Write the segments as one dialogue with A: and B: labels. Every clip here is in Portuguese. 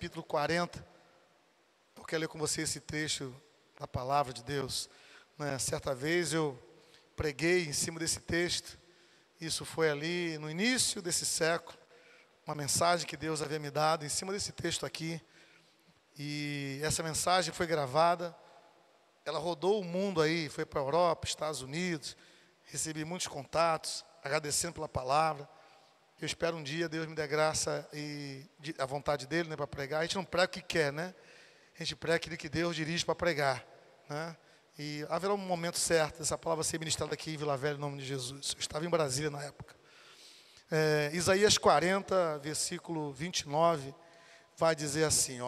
A: capítulo 40. Eu quero ler com você esse trecho da palavra de Deus. Certa vez eu preguei em cima desse texto. Isso foi ali no início desse século. Uma mensagem que Deus havia me dado em cima desse texto aqui. E essa mensagem foi gravada. Ela rodou o mundo aí, foi para a Europa, Estados Unidos. Recebi muitos contatos, agradecendo pela palavra. Eu espero um dia Deus me dê graça e a vontade dele, para pregar. A gente não prega o que quer, né? A gente prega aquilo que Deus dirige para pregar, né? E haverá um momento certo dessa palavra ser ministrada aqui em Vila Velha, em nome de Jesus. Eu estava em Brasília na época. Isaías 40, versículo 29, vai dizer assim,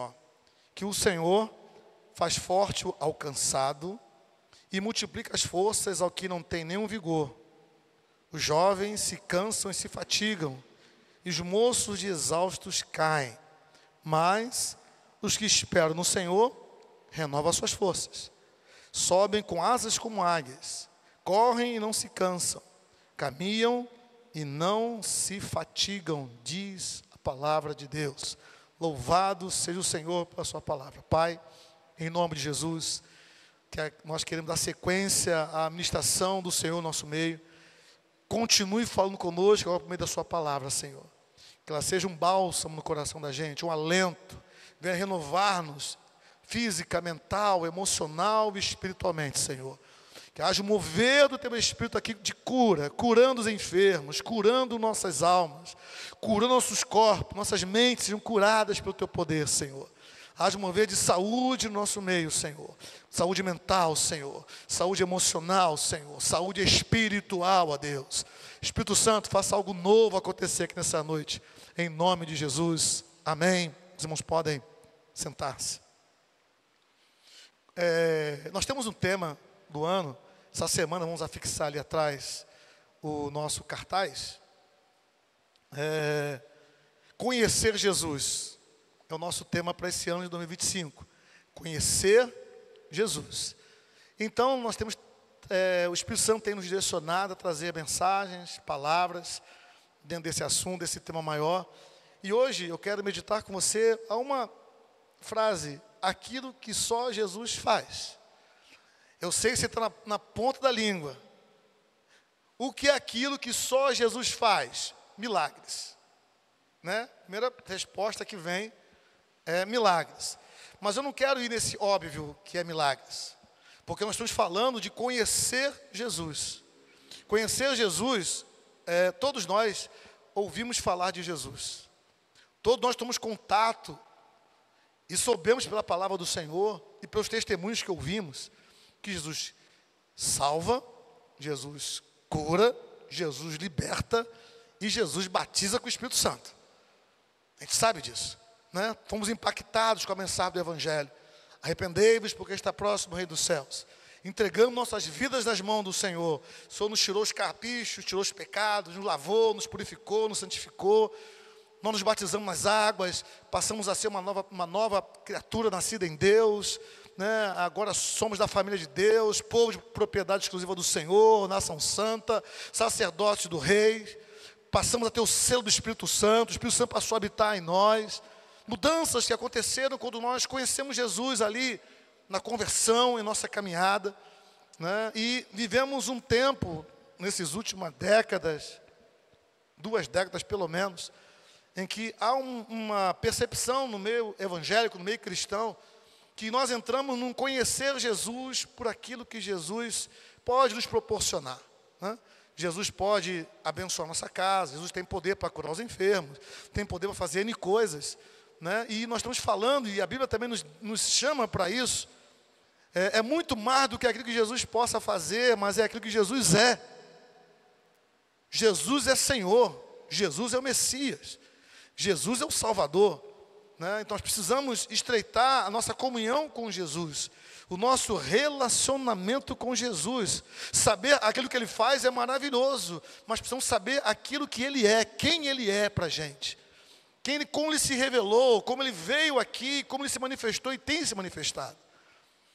A: que o Senhor faz forte ao cansado e multiplica as forças ao que não tem nenhum vigor. Os jovens se cansam e se fatigam, e os moços de exaustos caem. Mas os que esperam no Senhor renovam as suas forças. Sobem com asas como águias, correm e não se cansam, caminham e não se fatigam, diz a palavra de Deus. Louvado seja o Senhor pela sua palavra. Pai, em nome de Jesus, nós queremos dar sequência à ministração do Senhor no nosso meio. Continue falando conosco agora por meio da sua palavra, Senhor. Que ela seja um bálsamo no coração da gente, um alento. Venha renovar-nos física, mental, emocional e espiritualmente, Senhor. Que haja um mover do teu Espírito aqui de cura, curando os enfermos, curando nossas almas, curando nossos corpos, nossas mentes sejam curadas pelo teu poder, Senhor. Haja um mover de saúde no nosso meio, Senhor. Saúde mental, Senhor. Saúde emocional, Senhor. Saúde espiritual, ó Deus. Espírito Santo, faça algo novo acontecer aqui nessa noite. Em nome de Jesus. Amém. Os irmãos podem sentar-se. Nós temos um tema do ano. Essa semana vamos afixar ali atrás o nosso cartaz. Conhecer Jesus. É o nosso tema para esse ano de 2025. Conhecer Jesus. Então, nós temos, o Espírito Santo tem nos direcionado a trazer mensagens, palavras, dentro desse assunto, desse tema maior. E hoje eu quero meditar com você a uma frase, aquilo que só Jesus faz. Eu sei que você está na ponta da língua. O que é aquilo que só Jesus faz? Milagres. Né? Primeira resposta que vem é milagres. Mas eu não quero ir nesse óbvio que é milagres. Porque nós estamos falando de conhecer Jesus. Conhecer Jesus, todos nós ouvimos falar de Jesus. Todos nós tomamos contato e soubemos pela palavra do Senhor e pelos testemunhos que ouvimos que Jesus salva, Jesus cura, Jesus liberta e Jesus batiza com o Espírito Santo. A gente sabe disso, né? Fomos impactados com a mensagem do Evangelho. Arrependei-vos porque está próximo o Rei dos Céus. Entregamos nossas vidas nas mãos do Senhor. O Senhor nos tirou os carpichos, tirou os pecados, nos lavou, nos purificou, nos santificou. Nós nos batizamos nas águas, passamos a ser uma nova criatura nascida em Deus, né? Agora somos da família de Deus, povo de propriedade exclusiva do Senhor, nação santa, sacerdote do Rei. Passamos a ter o selo do Espírito Santo, o Espírito Santo passou a habitar em nós. Mudanças que aconteceram quando nós conhecemos Jesus ali, na conversão, em nossa caminhada, né? E vivemos um tempo, nessas últimas décadas, 2 décadas pelo menos, em que há uma percepção no meio evangélico, no meio cristão, que nós entramos num conhecer Jesus por aquilo que Jesus pode nos proporcionar, né? Jesus pode abençoar nossa casa, Jesus tem poder para curar os enfermos, tem poder para fazer N coisas, né? E nós estamos falando, e a Bíblia também nos chama para isso, é muito mais do que aquilo que Jesus possa fazer, mas é aquilo que Jesus é. Jesus é Senhor, Jesus é o Messias, Jesus é o Salvador, né? Então nós precisamos estreitar a nossa comunhão com Jesus, o nosso relacionamento com Jesus. Saber aquilo que Ele faz é maravilhoso, mas precisamos saber aquilo que Ele é, quem Ele é para a gente. Como Ele se revelou, como Ele veio aqui, como Ele se manifestou e tem se manifestado.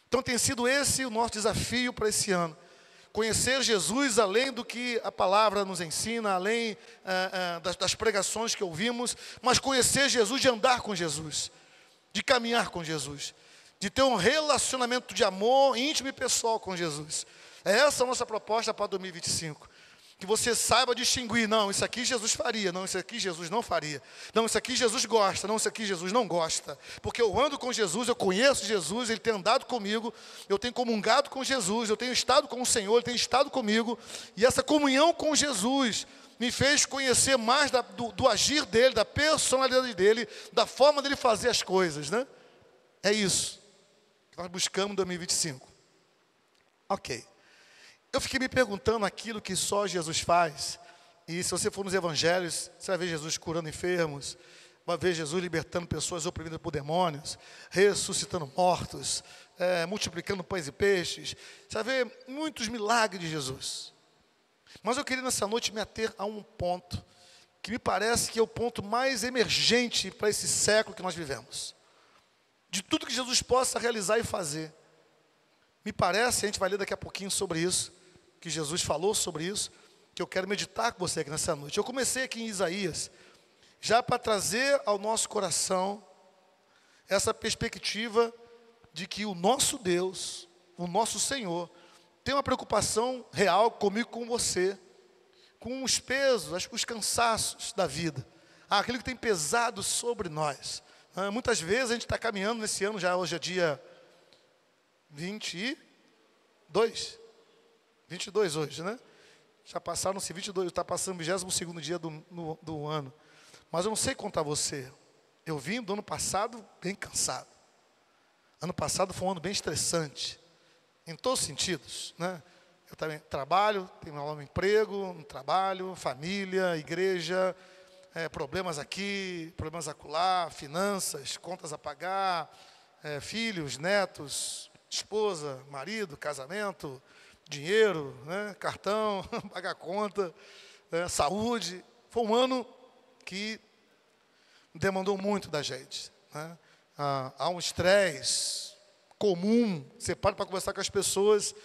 A: Então tem sido esse o nosso desafio para esse ano. Conhecer Jesus além do que a palavra nos ensina, além das pregações que ouvimos, mas conhecer Jesus de andar com Jesus. de caminhar com Jesus, de ter um relacionamento de amor íntimo e pessoal com Jesus. Essa é a nossa proposta para 2025. Que você saiba distinguir, não, isso aqui Jesus faria, não, isso aqui Jesus não faria. Não, isso aqui Jesus gosta, não, isso aqui Jesus não gosta. Porque eu ando com Jesus, eu conheço Jesus, Ele tem andado comigo, eu tenho comungado com Jesus, eu tenho estado com o Senhor, Ele tem estado comigo. E essa comunhão com Jesus me fez conhecer mais do agir dEle, da personalidade dEle, da forma dEle fazer as coisas, né? É isso que nós buscamos em 2025. Ok. Eu fiquei me perguntando aquilo que só Jesus faz. E se você for nos evangelhos, você vai ver Jesus curando enfermos, vai ver Jesus libertando pessoas oprimidas por demônios, ressuscitando mortos, multiplicando pães e peixes. Você vai ver muitos milagres de Jesus. Mas eu queria nessa noite me ater a um ponto, que me parece que é o ponto mais emergente para esse século que nós vivemos. De tudo que Jesus possa realizar e fazer. Me parece, a gente vai ler daqui a pouquinho sobre isso, que Jesus falou sobre isso, que eu quero meditar com você aqui nessa noite. Eu comecei aqui em Isaías, já para trazer ao nosso coração essa perspectiva de que o nosso Deus, o nosso Senhor, tem uma preocupação real comigo, com você, com os pesos, os cansaços da vida, aquilo que tem pesado sobre nós. Muitas vezes a gente está caminhando nesse ano, já hoje é dia 22 hoje, né? Já passaram-se 22, está passando o 22º dia do ano. Mas eu não sei contar você. Eu vim do ano passado bem cansado. Ano passado foi um ano bem estressante, em todos os sentidos, né? Eu também trabalho, tenho um emprego, um trabalho, família, igreja, problemas aqui, problemas acolá, finanças, contas a pagar, filhos, netos, esposa, marido, casamento, dinheiro, né, cartão, pagar conta, saúde. Foi um ano que demandou muito da gente, né? Há um estresse comum. Você para conversar com as pessoas, de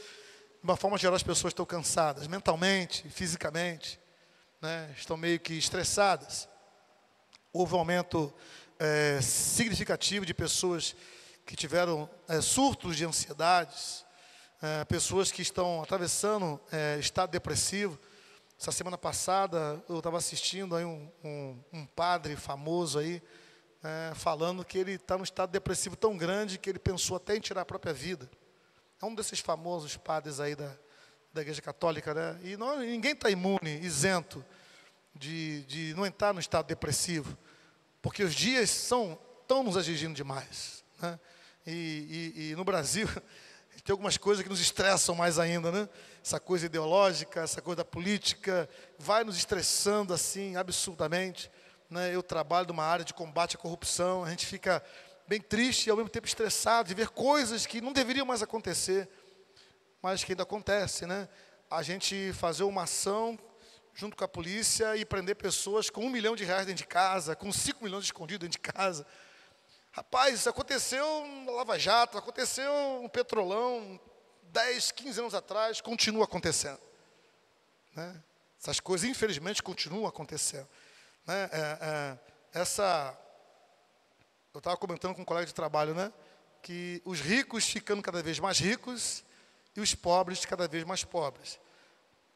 A: uma forma geral, as pessoas estão cansadas, mentalmente, fisicamente, né? Estão meio que estressadas. Houve um aumento significativo de pessoas que tiveram surtos de ansiedades, pessoas que estão atravessando estado depressivo. Essa semana passada eu estava assistindo aí um padre famoso aí, falando que ele está num estado depressivo tão grande que ele pensou até em tirar a própria vida. É um desses famosos padres aí da Igreja Católica, né? E ninguém está imune, isento de não entrar no estado depressivo, porque os dias estão nos exigindo demais, né? E no Brasil tem algumas coisas que nos estressam mais ainda, né? Essa coisa ideológica, essa coisa da política, vai nos estressando assim, absurdamente, né? Eu trabalho numa área de combate à corrupção, a gente fica bem triste e ao mesmo tempo estressado de ver coisas que não deveriam mais acontecer, mas que ainda acontecem, né? A gente fazer uma ação junto com a polícia e prender pessoas com R$1 milhão dentro de casa, com 5 milhões escondidos dentro de casa. Rapaz, isso aconteceu no Lava Jato, aconteceu no Petrolão, 10, 15 anos atrás, continua acontecendo, né? Essas coisas, infelizmente, continuam acontecendo, né? Eu estava comentando com um colega de trabalho, né? Que os ricos ficando cada vez mais ricos e os pobres cada vez mais pobres.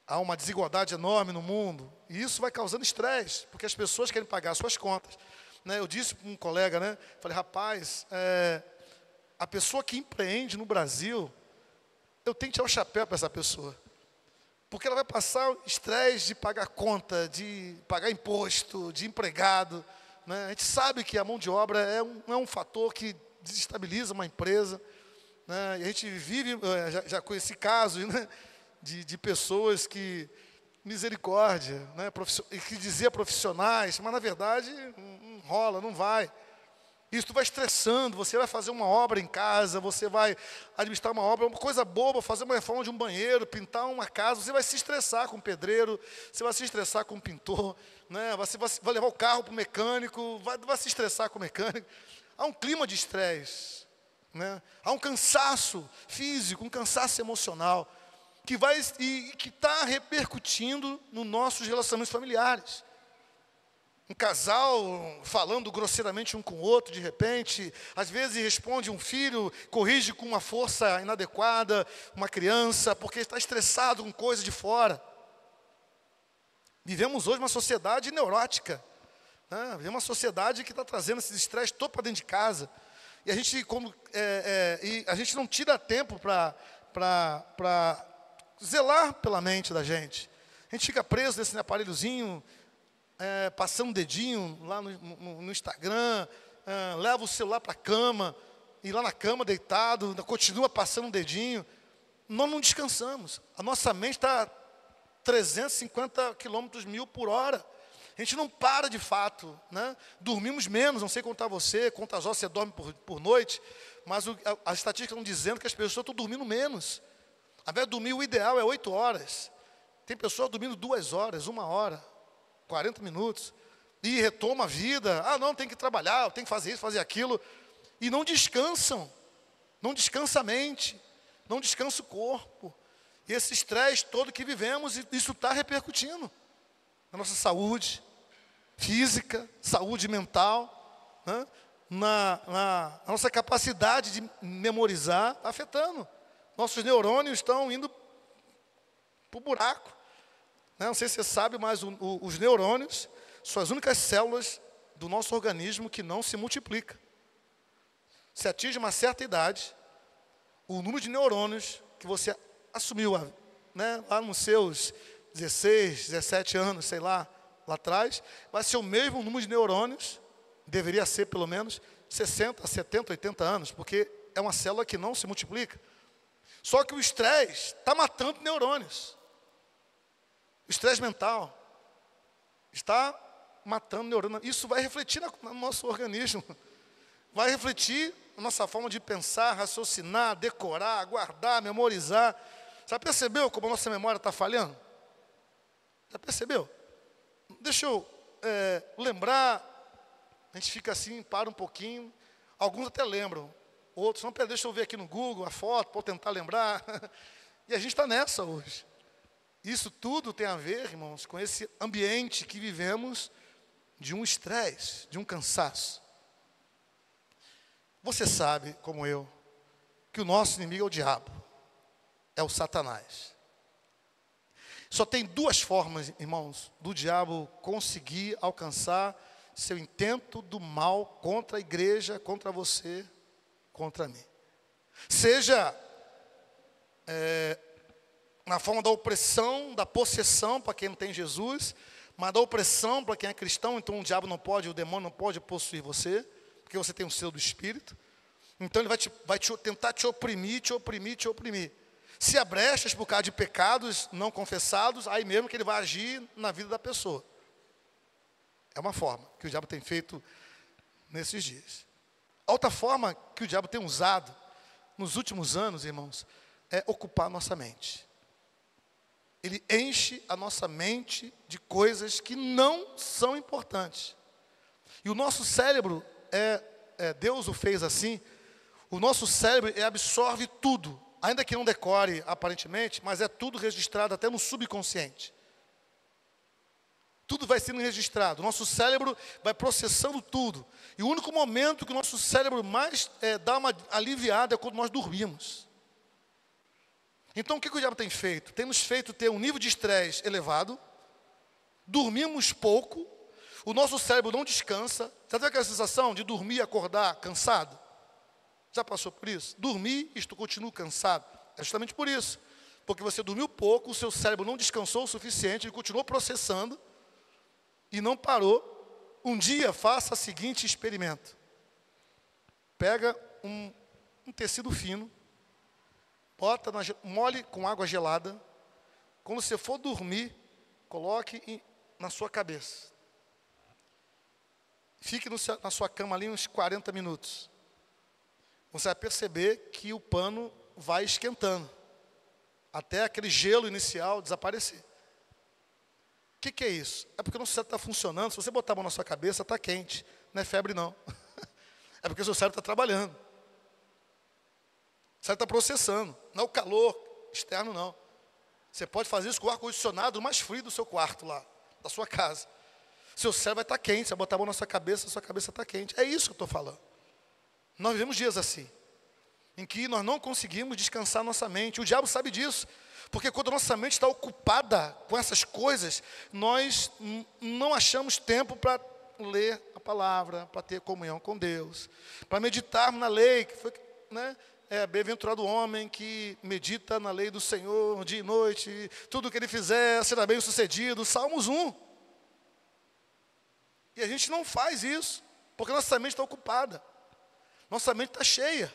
A: Há uma desigualdade enorme no mundo, e isso vai causando estresse, porque as pessoas querem pagar suas contas. Eu disse para um colega, né? Falei, rapaz, a pessoa que empreende no Brasil, eu tenho que tirar o chapéu para essa pessoa. Porque ela vai passar o estresse de pagar conta, de pagar imposto, de empregado, né? A gente sabe que a mão de obra é um fator que desestabiliza uma empresa, né? E a gente vive, já conheci casos, né? de pessoas que, misericórdia, né? Que dizia profissionais, mas na verdade não rola, não vai. Isso vai estressando, você vai fazer uma obra em casa, você vai administrar uma obra, uma coisa boba, fazer uma reforma de um banheiro, pintar uma casa, você vai se estressar com o pedreiro, você vai se estressar com o pintor, né? Você vai levar o carro para o mecânico, vai se estressar com o mecânico. Há um clima de estresse, né? Há um cansaço físico, um cansaço emocional, que está repercutindo nos nossos relacionamentos familiares. Um casal falando grosseiramente um com o outro, de repente, às vezes responde um filho, corrige com uma força inadequada, uma criança, porque está estressado com coisa de fora. Vivemos hoje uma sociedade neurótica, né? Vivemos uma sociedade que está trazendo esses estresse todo para dentro de casa. E a gente, e a gente não tira tempo para zelar pela mente da gente. A gente fica preso nesse aparelhozinho, passando um dedinho lá no Instagram, leva o celular para a cama, e lá na cama, deitado, continua passando um dedinho. Nós não descansamos. A nossa mente está 350 km/h por hora. A gente não para de fato, né? Dormimos menos, não sei contar você, quantas horas você dorme por noite, mas as estatísticas estão dizendo que as pessoas estão dormindo menos. Ao invés de dormir, o ideal é 8 horas. Tem pessoas dormindo 2 horas, 1 hora, 40 minutos, e retoma a vida. Ah, não, tem que trabalhar, tem que fazer isso, fazer aquilo, e não descansam, não descansa a mente, não descansa o corpo. E esse estresse todo que vivemos, isso está repercutindo na nossa saúde física, saúde mental, né? na nossa capacidade de memorizar, está afetando. Nossos neurônios estão indo para o buraco. Não sei se você sabe, mas os neurônios são as únicas células do nosso organismo que não se multiplicam. Se atinge uma certa idade, o número de neurônios que você assumiu, né, lá nos seus 16, 17 anos, sei lá atrás, vai ser o mesmo número de neurônios, deveria ser pelo menos 60, 70, 80 anos, porque é uma célula que não se multiplica. Só que o estresse está matando neurônios. O estresse mental está matando neurônios. Isso vai refletir no nosso organismo. Vai refletir na nossa forma de pensar, raciocinar, decorar, guardar, memorizar. Já percebeu como a nossa memória está falhando? Já percebeu? Deixa eu lembrar. A gente fica assim, para um pouquinho. Alguns até lembram. Outros, não, deixa eu ver aqui no Google a foto, para eu tentar lembrar. E a gente está nessa hoje. Isso tudo tem a ver, irmãos, com esse ambiente que vivemos de um estresse, de um cansaço. Você sabe, como eu, que o nosso inimigo é o diabo, é o Satanás. Só tem 2 formas, irmãos, do diabo conseguir alcançar seu intento do mal contra a igreja, contra você, contra mim. Seja na forma da opressão, da possessão para quem não tem Jesus, mas da opressão para quem é cristão. Então o diabo não pode, o demônio não pode possuir você, porque você tem o selo do Espírito. Então ele vai tentar te oprimir, te oprimir, te oprimir. Se há brechas por causa de pecados não confessados, aí mesmo que ele vai agir na vida da pessoa. É uma forma que o diabo tem feito nesses dias. A outra forma que o diabo tem usado nos últimos anos, irmãos, é ocupar a nossa mente. Ele enche a nossa mente de coisas que não são importantes. E o nosso cérebro, Deus o fez assim, o nosso cérebro absorve tudo, ainda que não decore aparentemente, mas é tudo registrado até no subconsciente. Tudo vai sendo registrado, o nosso cérebro vai processando tudo. E o único momento que o nosso cérebro mais dá uma aliviada é quando nós dormimos. Então o que o diabo tem feito? Tem nos feito ter um nível de estresse elevado, dormimos pouco, o nosso cérebro não descansa. Já teve aquela sensação de dormir e acordar cansado? Já passou por isso? Dormir e continuo cansado. É justamente por isso. Porque você dormiu pouco, o seu cérebro não descansou o suficiente, ele continuou processando e não parou. Um dia faça o seguinte experimento. Pega um tecido fino, bota, molhe com água gelada. Quando você for dormir, coloque na sua cabeça. Fique na sua cama ali uns 40 minutos. Você vai perceber que o pano vai esquentando, até aquele gelo inicial desaparecer. O que é isso? É porque o nosso cérebro está funcionando. Se você botar a mão na sua cabeça, está quente. Não é febre, não. É porque o seu cérebro está trabalhando. O cérebro está processando. Não é o calor externo, não. Você pode fazer isso com o ar-condicionado mais frio do seu quarto lá, da sua casa. Seu cérebro vai estar quente, você vai botar a mão na sua cabeça está quente. É isso que eu estou falando. Nós vivemos dias assim, em que nós não conseguimos descansar nossa mente. O diabo sabe disso, porque quando a nossa mente está ocupada com essas coisas, nós não achamos tempo para ler a palavra, para ter comunhão com Deus, para meditarmos na lei, que foi, né? Bem-aventurado o homem que medita na lei do Senhor dia e noite, tudo que ele fizer será bem sucedido, Salmos 1. E a gente não faz isso, porque nossa mente está ocupada, nossa mente está cheia,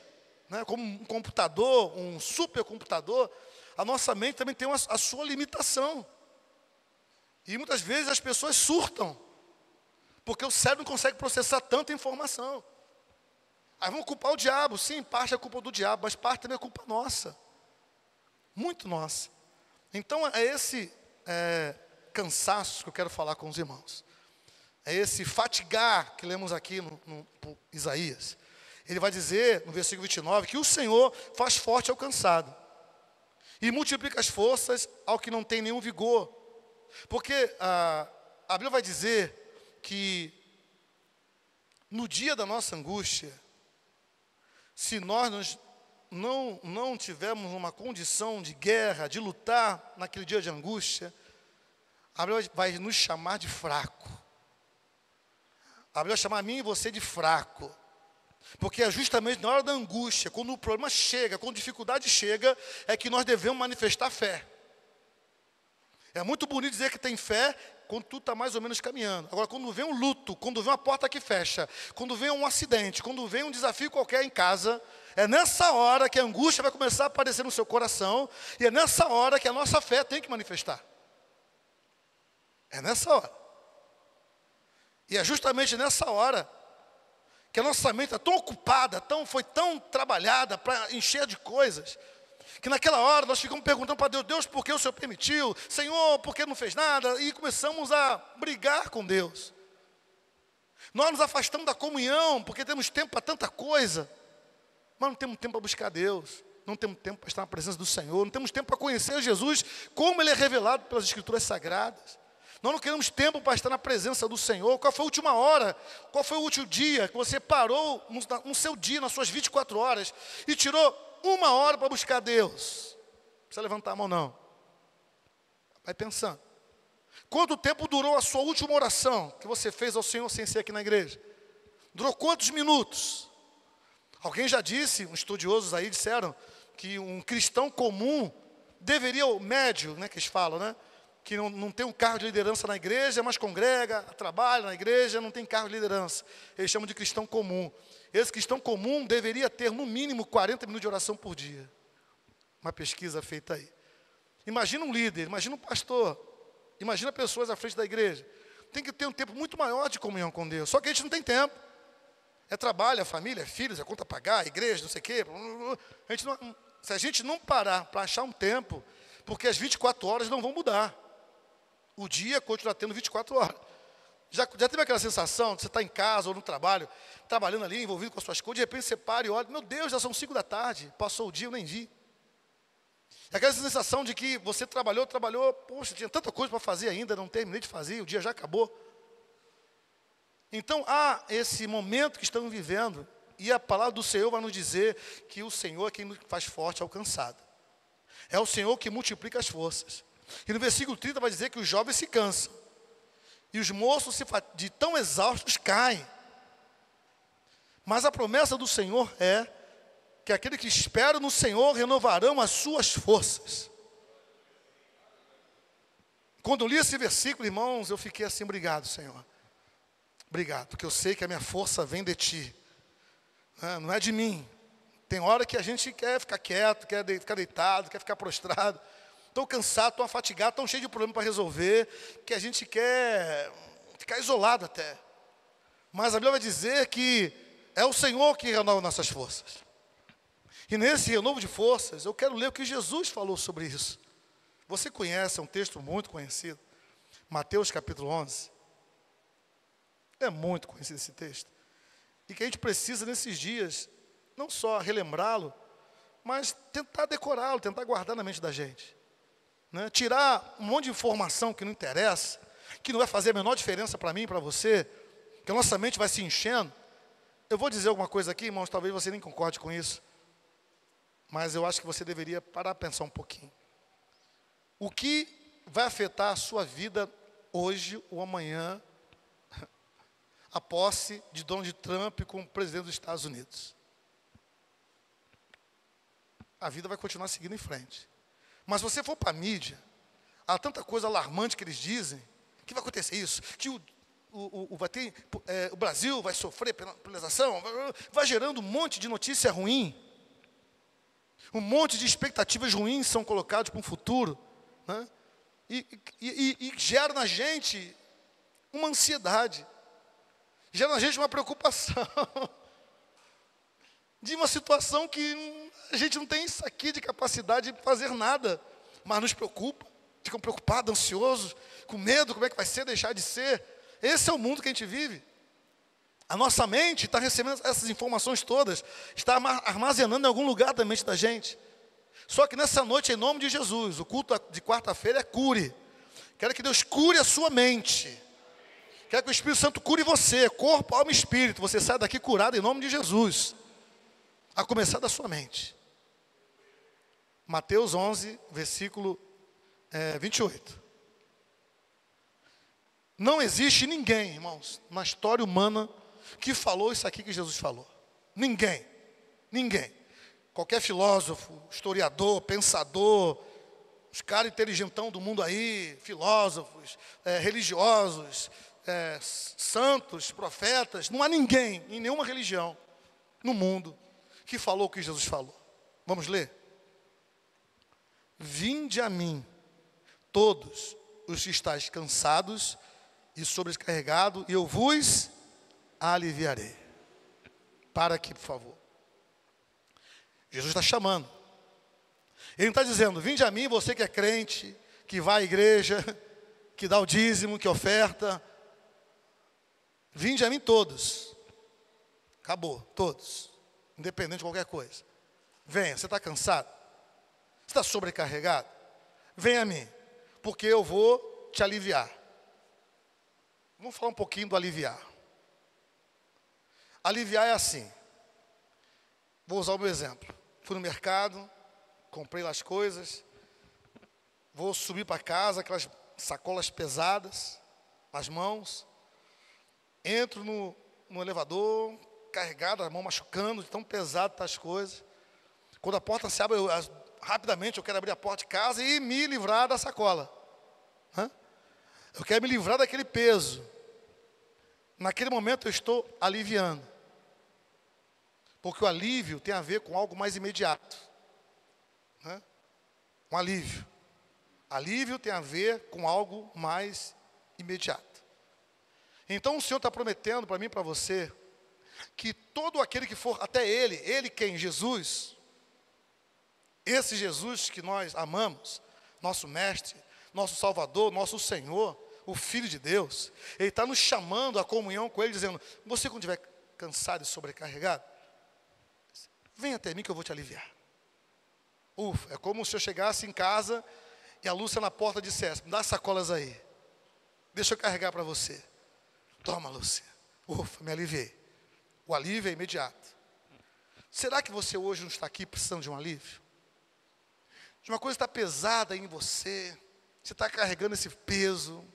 A: né? Como um computador, um supercomputador, a nossa mente também tem a sua limitação. E muitas vezes as pessoas surtam, porque o cérebro não consegue processar tanta informação. Aí vamos culpar o diabo. Sim, parte é culpa do diabo, mas parte também é culpa nossa. Muito nossa. Então é esse cansaço que eu quero falar com os irmãos. É esse fatigar que lemos aqui no Isaías. Ele vai dizer, no versículo 29, que o Senhor faz forte ao cansado e multiplica as forças ao que não tem nenhum vigor. Porque a Bíblia vai dizer que no dia da nossa angústia, se nós não tivermos uma condição de guerra, de lutar naquele dia de angústia, a Bíblia vai nos chamar de fraco. A Bíblia vai chamar a mim e você de fraco. Porque é justamente na hora da angústia, quando o problema chega, quando a dificuldade chega, é que nós devemos manifestar fé. É muito bonito dizer que tem fé quando tudo está mais ou menos caminhando. Agora, quando vem um luto, quando vem uma porta que fecha, quando vem um acidente, quando vem um desafio qualquer em casa, é nessa hora que a angústia vai começar a aparecer no seu coração, e é nessa hora que a nossa fé tem que manifestar. É nessa hora. E é justamente nessa hora que a nossa mente está tão ocupada, foi tão trabalhada para encher de coisas, que naquela hora nós ficamos perguntando para Deus, Deus, por que o Senhor permitiu? Senhor, por que não fez nada? E começamos a brigar com Deus. Nós nos afastamos da comunhão, porque temos tempo para tanta coisa, mas não temos tempo para buscar Deus, não temos tempo para estar na presença do Senhor, não temos tempo para conhecer Jesus, como Ele é revelado pelas Escrituras Sagradas. Nós não queremos tempo para estar na presença do Senhor. Qual foi a última hora? Qual foi o último dia que você parou no seu dia, nas suas 24 horas, e tirou 1 hora para buscar Deus? Não precisa levantar a mão, não. Vai pensando. Quanto tempo durou a sua última oração que você fez ao Senhor sem ser aqui na igreja? Durou quantos minutos? Alguém já disse, uns estudiosos aí disseram, que um cristão comum deveria, o médio, né, que eles falam, né? Que não tem um cargo de liderança na igreja, mas congrega, trabalha na igreja, não tem cargo de liderança. Eles chamam de cristão comum. Esse cristão comum deveria ter, no mínimo, 40 minutos de oração por dia. Uma pesquisa feita aí. Imagina um líder, imagina um pastor, imagina pessoas à frente da igreja. Tem que ter um tempo muito maior de comunhão com Deus. Só que a gente não tem tempo. É trabalho, é família, é filhos, é conta a pagar, é igreja, não sei o quê. Se a gente não parar para achar um tempo, porque as 24 horas não vão mudar. O dia continua tendo 24 horas. Já teve aquela sensação de você estar em casa ou no trabalho, trabalhando ali, envolvido com as suas coisas, de repente você para e olha, meu Deus, já são 5 da tarde, passou o dia, eu nem vi. É aquela sensação de que você trabalhou, poxa, tinha tanta coisa para fazer ainda, não terminei de fazer, o dia já acabou. Então, há esse momento que estamos vivendo, e a palavra do Senhor vai nos dizer que o Senhor é quem nos faz forte ao cansado. É o Senhor que multiplica as forças. E no versículo 30 vai dizer que os jovens se cansam, e os moços de tão exaustos caem. Mas a promessa do Senhor é que aquele que espera no Senhor renovarão as suas forças. Quando eu li esse versículo, irmãos, eu fiquei assim, obrigado, Senhor. Obrigado, porque eu sei que a minha força vem de Ti. Não é de mim. Tem hora que a gente quer ficar quieto, quer ficar deitado, quer ficar prostrado. Estou cansado, estou fatigado, estou cheio de problema para resolver, que a gente quer ficar isolado até. Mas a Bíblia vai dizer que é o Senhor que renova nossas forças. E nesse renovo de forças, eu quero ler o que Jesus falou sobre isso. Você conhece, é um texto muito conhecido. Mateus capítulo 11. É muito conhecido esse texto. E que a gente precisa nesses dias, não só relembrá-lo, mas tentar decorá-lo, tentar guardar na mente da gente. Né? Tirar um monte de informação que não interessa. que não vai fazer a menor diferença para mim e para você, que a nossa mente vai se enchendo. Eu vou dizer alguma coisa aqui, irmãos, talvez você nem concorde com isso, mas eu acho que você deveria parar a pensar um pouquinho. O que vai afetar a sua vida hoje ou amanhã, a posse de Donald Trump como presidente dos Estados Unidos? A vida vai continuar seguindo em frente. Mas se você for para a mídia, há tanta coisa alarmante que eles dizem, que vai acontecer isso, que o Brasil vai sofrer penalização, vai gerando um monte de notícia ruim, um monte de expectativas ruins são colocadas para um futuro, né? E gera na gente uma ansiedade, gera na gente uma preocupação, de uma situação que a gente não tem isso aqui de capacidade de fazer nada, mas nos preocupa, ficam preocupados, ansiosos, com medo, como é que vai ser, deixar de ser. Esse é o mundo que a gente vive. A nossa mente está recebendo essas informações todas, está armazenando em algum lugar da mente da gente. Só que nessa noite, em nome de Jesus, o culto de quarta-feira é cure. Quero que Deus cure a sua mente. Quero que o Espírito Santo cure você, corpo, alma e espírito. Você sai daqui curado em nome de Jesus. A começar da sua mente. Mateus 11, versículo 28. Não existe ninguém, irmãos, na história humana que falou isso aqui que Jesus falou. Ninguém. Ninguém. Qualquer filósofo, historiador, pensador, os caras inteligentão do mundo aí, filósofos, religiosos, santos, profetas, não há ninguém em nenhuma religião no mundo que falou o que Jesus falou. Vamos ler? Vinde a mim, todos os que estáis cansados e sobrecarregados, e eu vos aliviarei. Para aqui, por favor. Jesus está chamando. Ele não está dizendo, vinde a mim, você que é crente, que vai à igreja, que dá o dízimo, que oferta. Vinde a mim todos. Acabou, todos. Independente de qualquer coisa. Venha, você está cansado? Você está sobrecarregado? Venha a mim, porque eu vou te aliviar. Vamos falar um pouquinho do aliviar. Aliviar é assim. Vou usar o meu exemplo. Fui no mercado, comprei lá as coisas, vou subir para casa, aquelas sacolas pesadas nas mãos, entro no elevador, carregado, a mão machucando, de tão pesado tá as coisas. Quando a porta se abre, rapidamente eu quero abrir a porta de casa e me livrar da sacola. Eu quero me livrar daquele peso. Naquele momento eu estou aliviando. Porque o alívio tem a ver com algo mais imediato. Um alívio. Alívio tem a ver com algo mais imediato. Então o Senhor está prometendo para mim e para você, que todo aquele que for até Ele quem? Jesus. Esse Jesus que nós amamos, nosso Mestre, nosso Salvador, nosso Senhor, o Filho de Deus. Ele está nos chamando à comunhão com Ele, dizendo, você quando estiver cansado e sobrecarregado, vem até mim que eu vou te aliviar. É como se eu chegasse em casa e a Lúcia na porta dissesse, me dá as sacolas aí, deixa eu carregar para você. Toma, Lúcia. Me aliviei. O alívio é imediato. Será que você hoje não está aqui precisando de um alívio? De uma coisa que está pesada em você, você está carregando esse peso.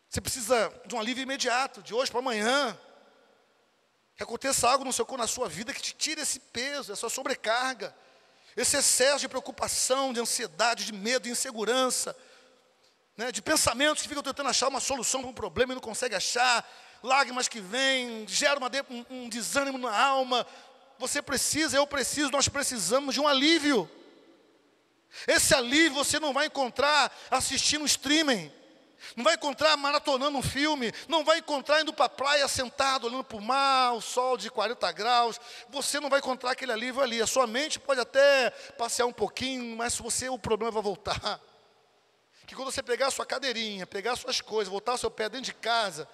A: Você precisa de um alívio imediato, de hoje para amanhã. Que aconteça algo no seu corpo, na sua vida, que te tire esse peso, essa sobrecarga, esse excesso de preocupação, de ansiedade, de medo, de insegurança, de pensamentos que ficam tentando achar uma solução para um problema e não consegue achar, lágrimas que vêm, gera um desânimo na alma. Você precisa, eu preciso, nós precisamos de um alívio. Esse alívio você não vai encontrar assistindo streaming, não vai encontrar maratonando um filme, não vai encontrar indo para a praia sentado, olhando para o mar, o sol de 40 graus. Você não vai encontrar aquele alívio ali. A sua mente pode até passear um pouquinho, mas o problema vai voltar. Que quando você pegar a sua cadeirinha, pegar as suas coisas, voltar o seu pé dentro de casa,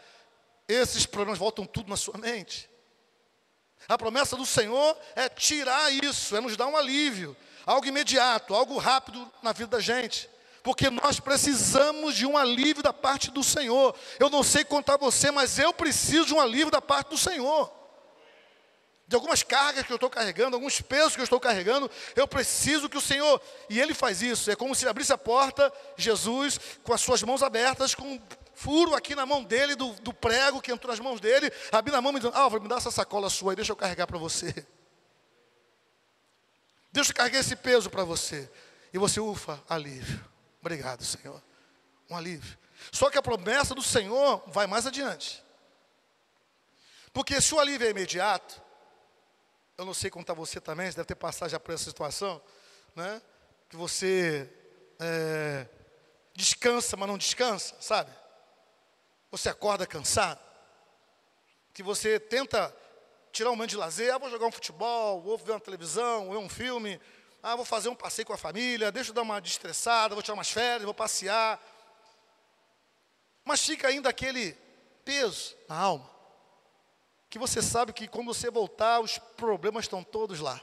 A: esses problemas voltam tudo na sua mente. A promessa do Senhor é tirar isso, é nos dar um alívio, algo imediato, algo rápido na vida da gente. porque nós precisamos de um alívio da parte do Senhor. Eu não sei quanto a você, mas eu preciso de um alívio da parte do Senhor. De algumas cargas que eu estou carregando, alguns pesos que eu estou carregando, eu preciso que o Senhor, e Ele faz isso, é como se abrisse a porta, Jesus, com as suas mãos abertas, com um furo aqui na mão dele, do prego que entrou nas mãos dele, abrindo a mão e dizendo, Álvaro, me dá essa sacola sua aí, deixa eu carregar para você. Deixa eu carregar esse peso para você. E você, ufa, alívio. Obrigado, Senhor. Um alívio. Só que a promessa do Senhor vai mais adiante. Porque se o alívio é imediato, eu não sei como está você também, você deve ter passado já por essa situação, né? Que você descansa, mas não descansa, sabe? Você acorda cansado. Que você tenta tirar um momento de lazer, vou jogar um futebol, vou ver uma televisão, vou ver um filme, vou fazer um passeio com a família, deixa eu dar uma destressada, vou tirar umas férias, vou passear. Mas fica ainda aquele peso na alma, que você sabe que quando você voltar, os problemas estão todos lá,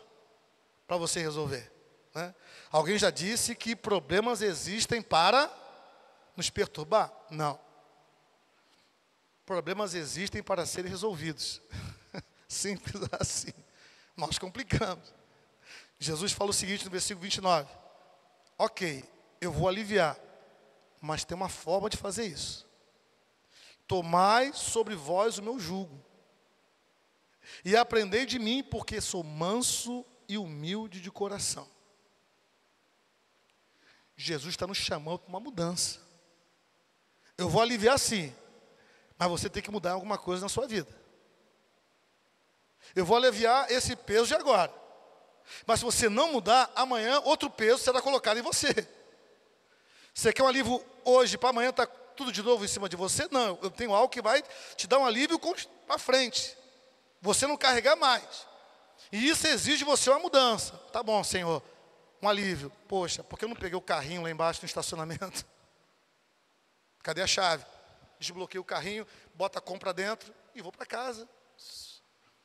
A: para você resolver, né? Alguém já disse que problemas existem para nos perturbar? Não. Problemas existem para serem resolvidos. Simples assim. Nós complicamos. Jesus fala o seguinte no versículo 29. Ok, eu vou aliviar, mas tem uma forma de fazer isso. Tomai sobre vós o meu jugo, e aprendei de mim, porque sou manso e humilde de coração. Jesus está nos chamando para uma mudança. Eu vou aliviar sim, mas você tem que mudar alguma coisa na sua vida. Eu vou aliviar esse peso de agora, mas se você não mudar, amanhã outro peso será colocado em você. Você quer um alívio hoje, para amanhã está tudo de novo em cima de você? Não, eu tenho algo que vai te dar um alívio para frente. Você não carregar mais. E isso exige de você uma mudança. Tá bom, Senhor, um alívio. Poxa, por que eu não peguei o carrinho lá embaixo no estacionamento? Cadê a chave? Desbloqueio o carrinho, bota a compra dentro e vou para casa.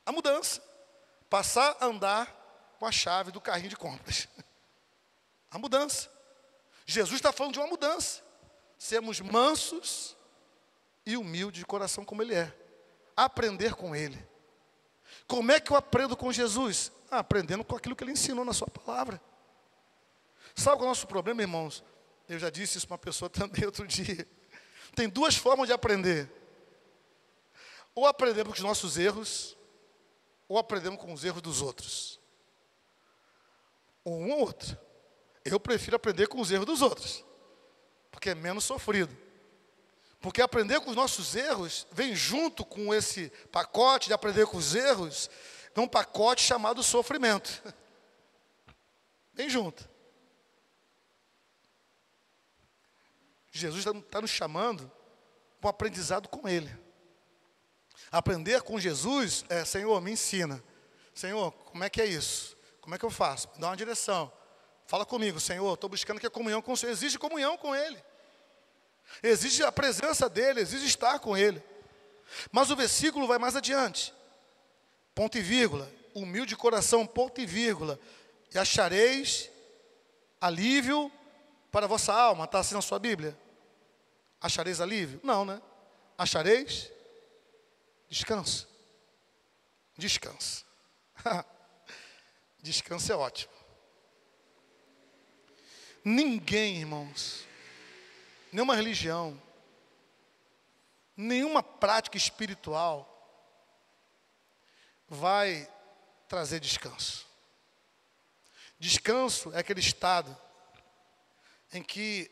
A: A mudança. Passar a andar com a chave do carrinho de compras. A mudança. Jesus está falando de uma mudança. Sermos mansos e humildes de coração como Ele é. Aprender com Ele. Como é que eu aprendo com Jesus? Aprendendo com aquilo que Ele ensinou na sua palavra. Sabe qual é o nosso problema, irmãos? Eu já disse isso para uma pessoa também outro dia. Tem duas formas de aprender. Ou aprendemos com os nossos erros, ou aprendemos com os erros dos outros. Ou um ou outro. Eu prefiro aprender com os erros dos outros, porque é menos sofrido. Porque aprender com os nossos erros vem junto com esse pacote de aprender com os erros, vem um pacote chamado sofrimento. Vem junto. Jesus está nos chamando para um aprendizado com Ele. Aprender com Jesus é, Senhor, me ensina. Senhor, como é que é isso? Como é que eu faço? Me dá uma direção. Fala comigo, Senhor, estou buscando que a comunhão com o Senhor. Exige comunhão com Ele. Exige a presença dEle, exige estar com Ele. Mas o versículo vai mais adiante. Ponto e vírgula. Humilde coração, ponto e vírgula. E achareis alívio para a vossa alma. Está assim na sua Bíblia? Achareis alívio? Não, né? Achareis descanso. Descanso. Descanso é ótimo. Ninguém, irmãos, nenhuma religião, nenhuma prática espiritual vai trazer descanso. Descanso é aquele estado em que,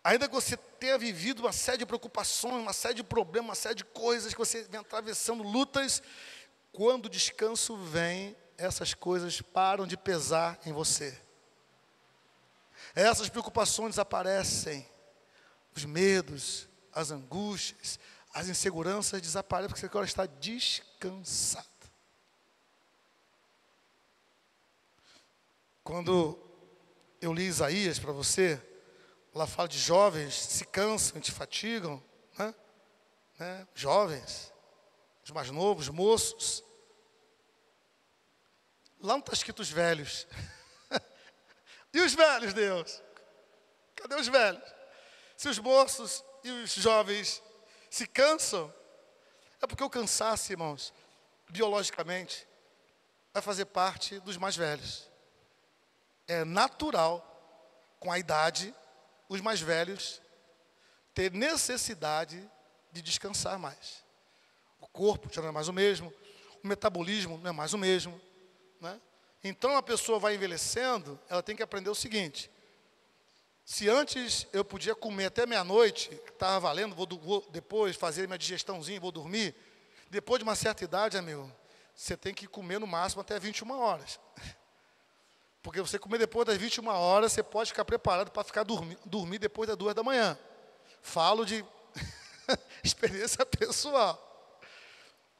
A: ainda que você tenha vivido uma série de preocupações, uma série de problemas, uma série de coisas que você vem atravessando, lutas, quando o descanso vem, essas coisas param de pesar em você. Essas preocupações desaparecem, os medos, as angústias, as inseguranças desaparecem, porque você agora está descansado. Quando eu li Isaías para você, lá fala de jovens se cansam, se fatigam, né? Jovens, os mais novos, moços. Lá não está escrito os velhos. E os velhos, Deus? Cadê os velhos? Se os moços e os jovens se cansam, é porque o cansaço, irmãos, biologicamente, vai fazer parte dos mais velhos. É natural, com a idade, os mais velhos ter necessidade de descansar mais. O corpo já não é mais o mesmo, o metabolismo não é mais o mesmo, né? Então a pessoa vai envelhecendo, ela tem que aprender o seguinte: se antes eu podia comer até meia-noite, estava valendo, vou depois fazer minha digestãozinha, vou dormir. Depois de uma certa idade, amigo, você tem que comer no máximo até 21 horas. Porque você comer depois das 21 horas, você pode ficar preparado para ficar dormir depois das 2 da manhã. Falo de experiência pessoal.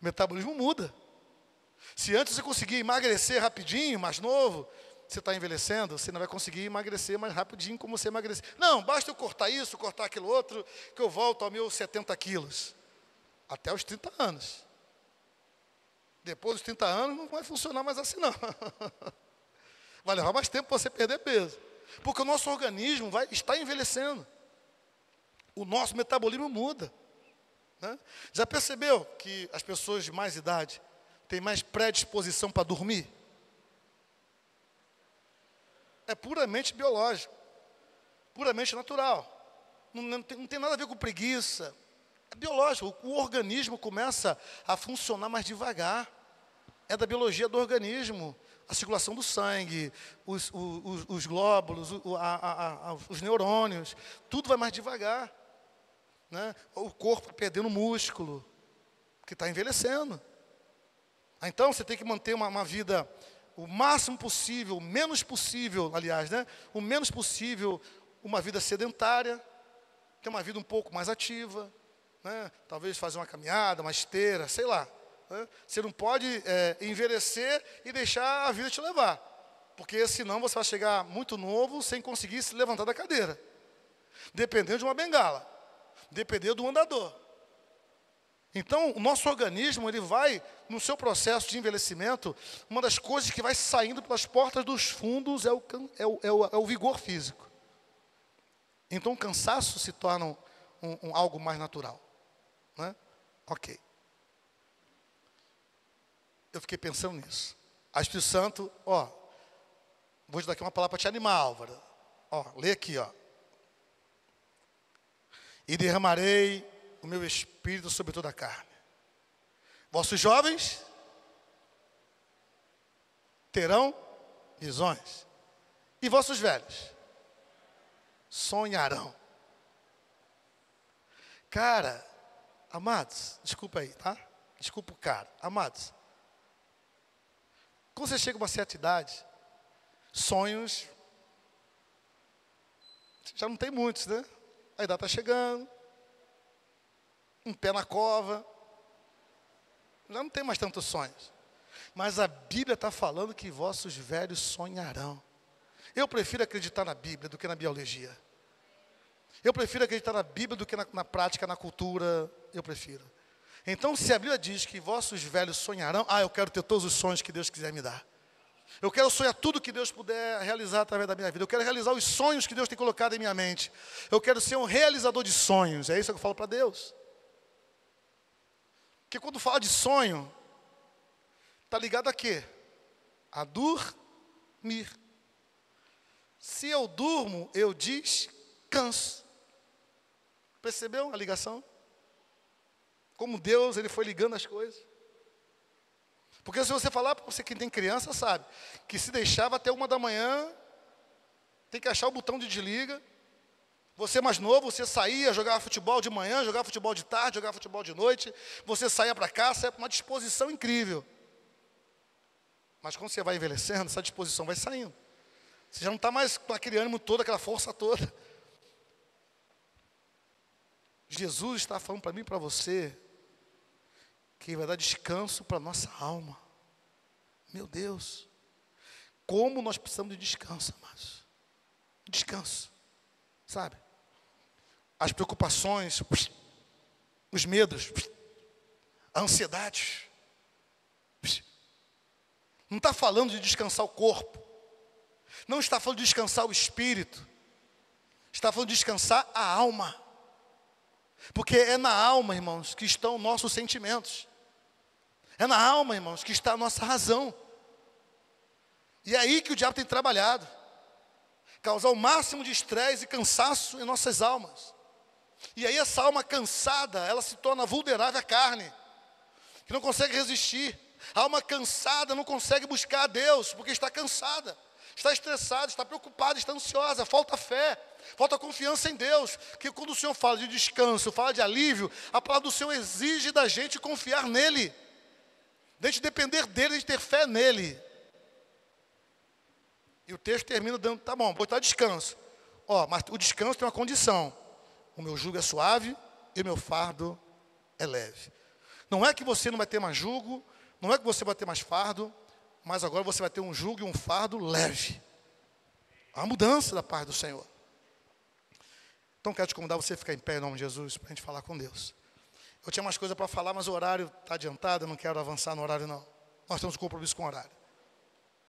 A: O metabolismo muda. Se antes você conseguia emagrecer rapidinho, mais novo, você está envelhecendo, você não vai conseguir emagrecer mais rapidinho como você emagrecer. Não, basta eu cortar isso, cortar aquilo outro, que eu volto aos meus 70 quilos. Até os 30 anos. Depois dos 30 anos não vai funcionar mais assim não. Vai levar mais tempo para você perder peso. Porque o nosso organismo está envelhecendo. O nosso metabolismo muda, né? Já percebeu que as pessoas de mais idade têm mais predisposição para dormir? É puramente biológico, puramente natural. Não tem nada a ver com preguiça. É biológico, o organismo começa a funcionar mais devagar. É da biologia do organismo. A circulação do sangue, os glóbulos, os neurônios, tudo vai mais devagar, né? O corpo perdendo músculo, porque está envelhecendo. Então você tem que manter uma vida o máximo possível, o menos possível, aliás, né? O menos possível, uma vida sedentária, ter uma vida um pouco mais ativa, né? Talvez fazer uma caminhada, uma esteira, sei lá. Você não pode envelhecer e deixar a vida te levar, porque senão você vai chegar muito novo sem conseguir se levantar da cadeira, dependendo de uma bengala, dependendo do andador. Então, o nosso organismo, ele vai, no seu processo de envelhecimento, uma das coisas que vai saindo pelas portas dos fundos é o vigor físico. Então, o cansaço se torna algo mais natural, né? Ok. Eu fiquei pensando nisso. A Espírito Santo, vou te dar aqui uma palavra para te animar, Álvaro. Lê aqui, E derramarei o meu espírito sobre toda a carne. Vossos jovens terão visões, e vossos velhos sonharão. Cara, amados, desculpa aí, tá? Desculpa o cara, amados. Quando você chega a uma certa idade, sonhos, já não tem muitos, né? A idade está chegando, um pé na cova, já não tem mais tantos sonhos. Mas a Bíblia está falando que vossos velhos sonharão. Eu prefiro acreditar na Bíblia do que na biologia. Eu prefiro acreditar na Bíblia do que na prática, na cultura, eu prefiro. Então, se a Bíblia diz que vossos velhos sonharão, eu quero ter todos os sonhos que Deus quiser me dar. Eu quero sonhar tudo que Deus puder realizar através da minha vida. Eu quero realizar os sonhos que Deus tem colocado em minha mente. Eu quero ser um realizador de sonhos. É isso que eu falo para Deus. Porque quando fala de sonho, está ligado a quê? A dormir. Se eu durmo, eu descanso. Percebeu a ligação? Como Deus, Ele foi ligando as coisas. Porque se você falar, para você que tem criança, sabe, que se deixava até 1 da manhã, tem que achar o botão de desliga. Você mais novo, você saía, jogava futebol de manhã, jogava futebol de tarde, jogava futebol de noite. Você saía para cá, saía para uma disposição incrível. Mas quando você vai envelhecendo, essa disposição vai saindo. Você já não está mais com aquele ânimo todo, aquela força toda. Jesus está falando para mim e para você que vai dar descanso para a nossa alma. Meu Deus, como nós precisamos de descanso, amados. Descanso, sabe? As preocupações, os medos, a ansiedade. Não está falando de descansar o corpo. Não está falando de descansar o espírito. Está falando de descansar a alma. Porque é na alma, irmãos, que estão nossos sentimentos. É na alma, irmãos, que está a nossa razão. E é aí que o diabo tem trabalhado. Causar o máximo de estresse e cansaço em nossas almas. E aí essa alma cansada, ela se torna vulnerável à carne, que não consegue resistir. A alma cansada não consegue buscar a Deus, porque está cansada, está estressada, está preocupada, está ansiosa, falta fé, falta confiança em Deus. Que quando o Senhor fala de descanso, fala de alívio, a palavra do Senhor exige da gente confiar nele, de a gente depender dele, de a gente ter fé nele. E o texto termina dando, tá bom, vou botar descanso. Mas o descanso tem uma condição. O meu jugo é suave e o meu fardo é leve. Não é que você não vai ter mais jugo, não é que você vai ter mais fardo, mas agora você vai ter um jugo e um fardo leve. Há uma mudança da parte do Senhor. Então quero te convidar você a ficar em pé em nome de Jesus, para a gente falar com Deus. Eu tinha mais coisa para falar, mas o horário está adiantado, eu não quero avançar no horário não. Nós temos compromisso com o horário.